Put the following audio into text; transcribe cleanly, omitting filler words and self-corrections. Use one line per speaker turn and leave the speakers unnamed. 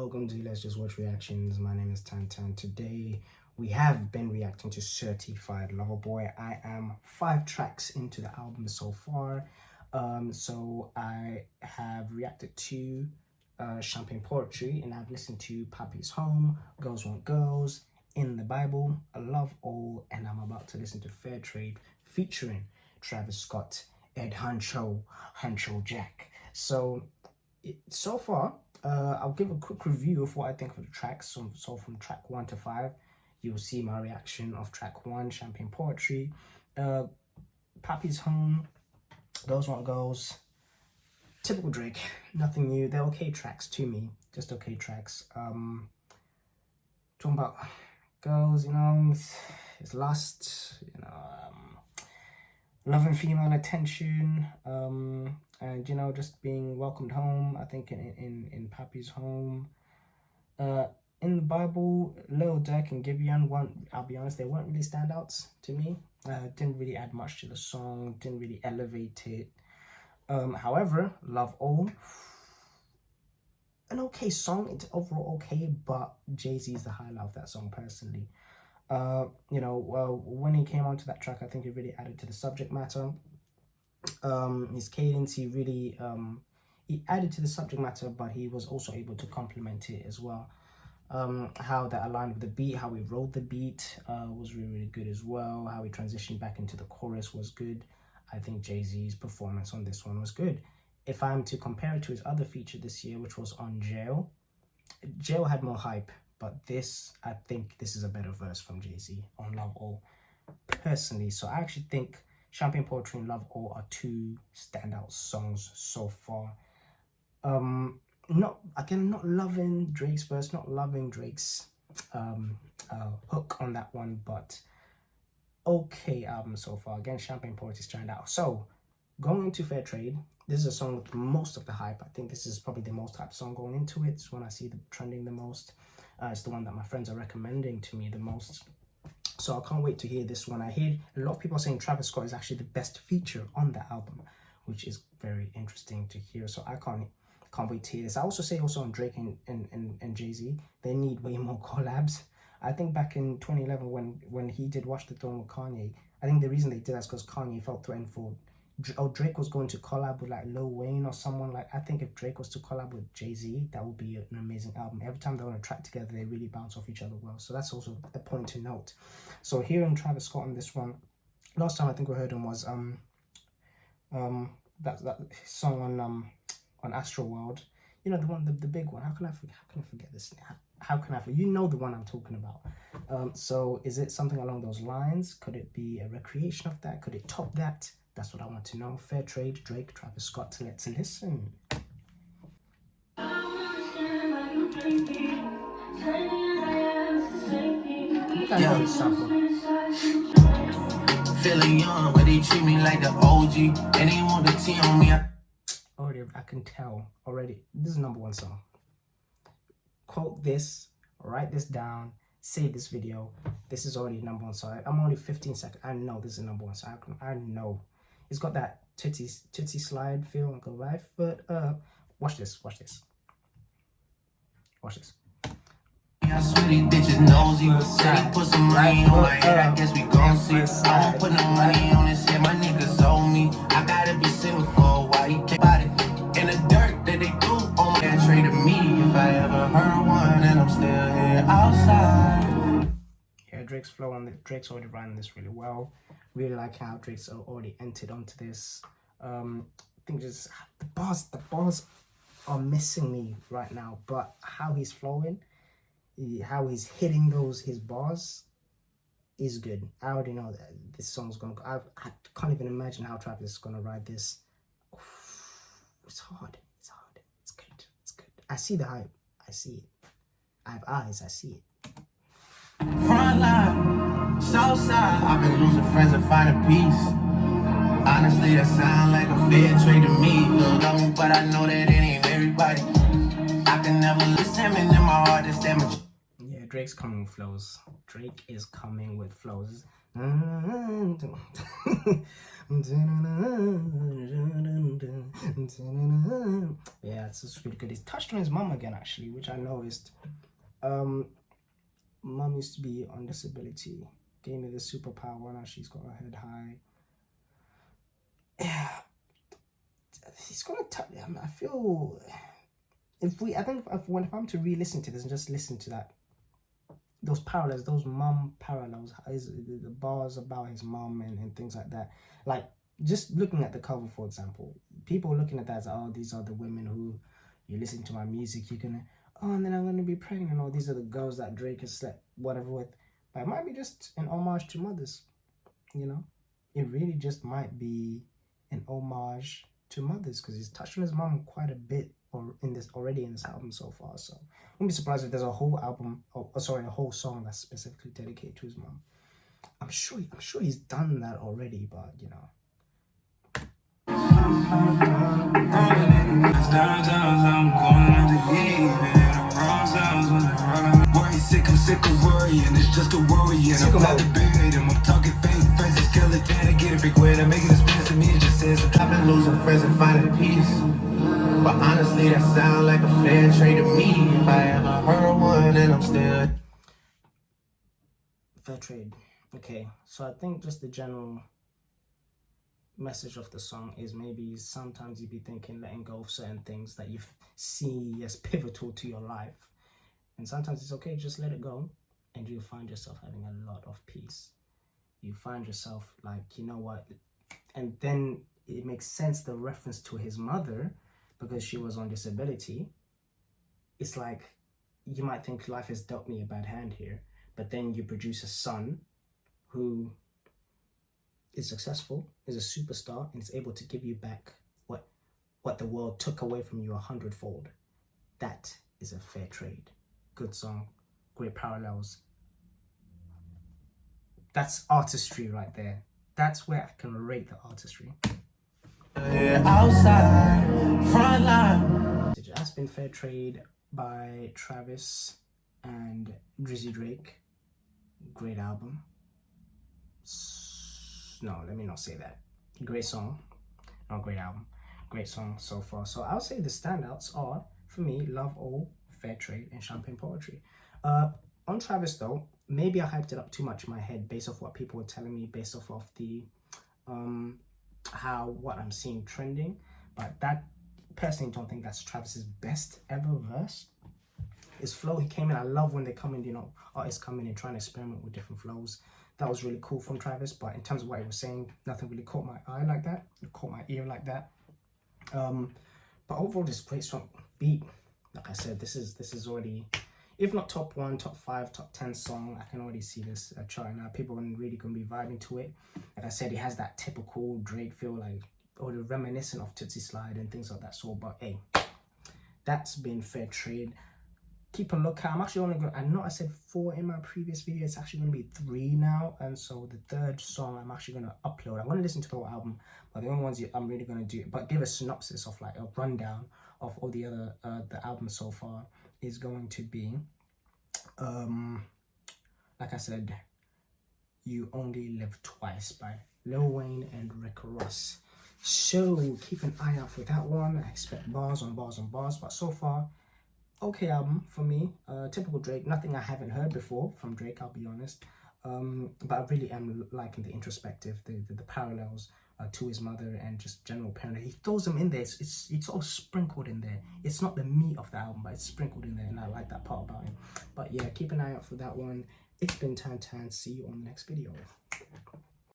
welcome to Let's Just Watch Reactions. My name is Tantan. Today we have been reacting to Certified Lover Boy. I am 5 tracks into the album so far. So I have reacted to Champagne Poetry, and I've listened to Papi's Home, Girls Want Girls, In the Bible, I Love All, and I'm about to listen to Fair Trade featuring Travis Scott, Ed Huncho Jack. So far, I'll give a quick review of what I think of the tracks. So from track 1 to 5, you'll see my reaction of track 1, Champagne Poetry, Papi's Home, Girls Want Girls. Typical Drake, nothing new. They're okay tracks to me, just okay tracks. Talking about girls, you know, it's lust, you know, loving female attention, and you know, just being welcomed home. I think in Papi's Home, in the Bible, L.J.W and Gibeon weren't, I'll be honest, they weren't really standouts to me. Didn't really add much to the song, didn't really elevate it. However, Love All, an okay song. It's overall okay, but Jay-Z's the highlight of that song personally. When he came onto that track, I think it really added to the subject matter. His cadence, he really he added to the subject matter, but he was also able to complement it as well. How that aligned with the beat, how he rode the beat was really good as well. How he transitioned back into the chorus was good. I think Jay-Z's performance on this one was good. If I'm to compare it to his other feature this year, which was on Jail had more hype, but I think this is a better verse from Jay-Z on Love All, personally. So I actually think Champagne Poetry and Love All are 2 standout songs so far. Not loving Drake's verse, not loving Drake's hook on that one, but okay album so far. Again, Champagne Poetry stand out. So going into Fair Trade, this is a song with most of the hype. I think this is probably the most hyped song going into it. It's when I see the trending the most. It's the one that my friends are recommending to me the most. So I can't wait to hear this one. I hear a lot of people saying Travis Scott is actually the best feature on the album, which is very interesting to hear. So I can't wait to hear this. I also say also on Drake and Jay-Z, they need way more collabs. I think back in 2011 when he did Watch the Throne with Kanye, I think the reason they did that is because Kanye felt threatened for, Drake was going to collab with like Lil Wayne or someone. Like, I think if Drake was to collab with Jay-Z, that would be an amazing album. Every time they're on a track together, they really bounce off each other well. So that's also a point to note. So hearing Travis Scott on this one, last time I think we heard him was that song on Astro World. You know, the one, the big one. How can I forget this? How can I forget? You know the one I'm talking about. So is it something along those lines? Could it be a recreation of that? Could it top that? That's what I want to know. Fair Trade, Drake, Travis Scott. Let's listen.
Yeah. Feeling young, but they treat me like the OG, and they want the T on me.
Already, I can tell already. This is #1 song. Quote this, write this down, save this video. This is already #1 song. I'm only 15 seconds. I know this is #1 song. I know. It's got that Tootsie slide feel and go right foot up. Watch this. Watch this.
I swear these bitches nosy. Said he put some money on my head, I guess we gon' see. I won't put no money on his head, my niggas owe me. I gotta be single for a while, he can't buy it. In the dirt that they do on my head, traded me. If I ever heard one, and I'm still here outside.
Yeah, Drake's flow on Drake's already running this really well. Really like how Drake's already entered onto this. I think just the bars are missing me right now, but how he's flowing, how he's hitting his bars is good. I already know that this song's gonna go. I can't even imagine how Travis is gonna ride this. It's hard. It's good. I see the hype. I see it. I have eyes. I see it.
Front line, south side. I've been losing friends and finding peace. Honestly, that sound like a fair trade to me. Look, but I know that it ain't everybody. I can never listen in my heart. That's damage.
Yeah, Drake's coming with flows. Drake is coming with flows. Yeah, it's just really good. He's touched on his mom again, actually, which I noticed. Mom used to be on disability, gave me the superpower. Now she's got her head high. Yeah, he's gonna touch. I feel if I'm to re-listen to this and just listen to that, those parallels, those mom parallels, the bars about his mom and things like that. Like, just looking at the cover, for example, people looking at that as, oh, these are the women who you listen to my music, you're gonna, oh, and then I'm gonna be pregnant, or these are the girls that Drake has slept whatever with. But it might be just an homage to mothers, you know? It really just might be an homage to mothers, because he's touched on his mom quite a bit or in this album so far. So I wouldn't be surprised if there's a whole album, a whole song that's specifically dedicated to his mom. I'm sure he's done that already, but you know.
I'm sick of worrying, it's just a worry, and I'm not debating. I'm talking fake friends and skeleton and get it frequent. I'm making expense to me, it just says I've been losing friends and finding peace. But honestly, that sound like a fair trade to me. If I ever heard one, and I'm still
fair trade. Okay, so I think just the general message of the song is maybe sometimes you be thinking letting go of certain things that you see as pivotal to your life, and sometimes it's okay, just let it go, and you'll find yourself having a lot of peace. You find yourself like, you know what, and then it makes sense, the reference to his mother, because she was on disability. It's like, you might think life has dealt me a bad hand here, but then you produce a son who is successful, is a superstar, and is able to give you back what the world took away from you 100-fold. That is a fair trade. Good song, great parallels. That's artistry right there. That's where I can rate the artistry.
outside, front line.
That's been Fair Trade by Travis and Drizzy Drake. Great album. No, let me not say that. Great song, not great album. Great song so far. So I'll say the standouts are, for me, Love All, Fair Trade, and Champagne Poetry. On Travis though, maybe I hyped it up too much in my head based off what people were telling me, based off of the what I'm seeing trending. But that, personally, don't think that's Travis's best ever verse. His flow, he came in, I love when they come in, you know, artists come in and trying to experiment with different flows. That was really cool from Travis, but in terms of what he was saying, nothing really caught my eye like that. It caught my ear like that. But overall, this great strong beat. Like I said, this is already, if not top 1, top 5, top 10 song, I can already see this chart now. People are really gonna be vibing to it. Like I said, it has that typical Drake feel, like, or the reminiscent of Tootsie Slide and things like that. So, but hey, that's been Fair Trade. Keep a lookout. I'm actually only going to, I know I said 4 in my previous video. It's actually going to be 3 now. And so the third song I'm actually going to upload. I'm going to listen to the whole album, but the only ones I'm really going to do, but give a synopsis of, like, a rundown of all the other, the album so far is going to be, like I said, You Only Live Twice by Lil Wayne and Rick Ross. So keep an eye out for that one. I expect bars on bars on bars, but so far, okay album for me. Typical Drake, nothing I haven't heard before from Drake, I'll be honest. But I really am liking the introspective, the parallels to his mother, and just general parenthood. He throws them in there. It's all sprinkled in there. It's not the meat of the album, but it's sprinkled in there, and I like that part about him. But yeah, keep an eye out for that one. It's been Tan. See you on the next video.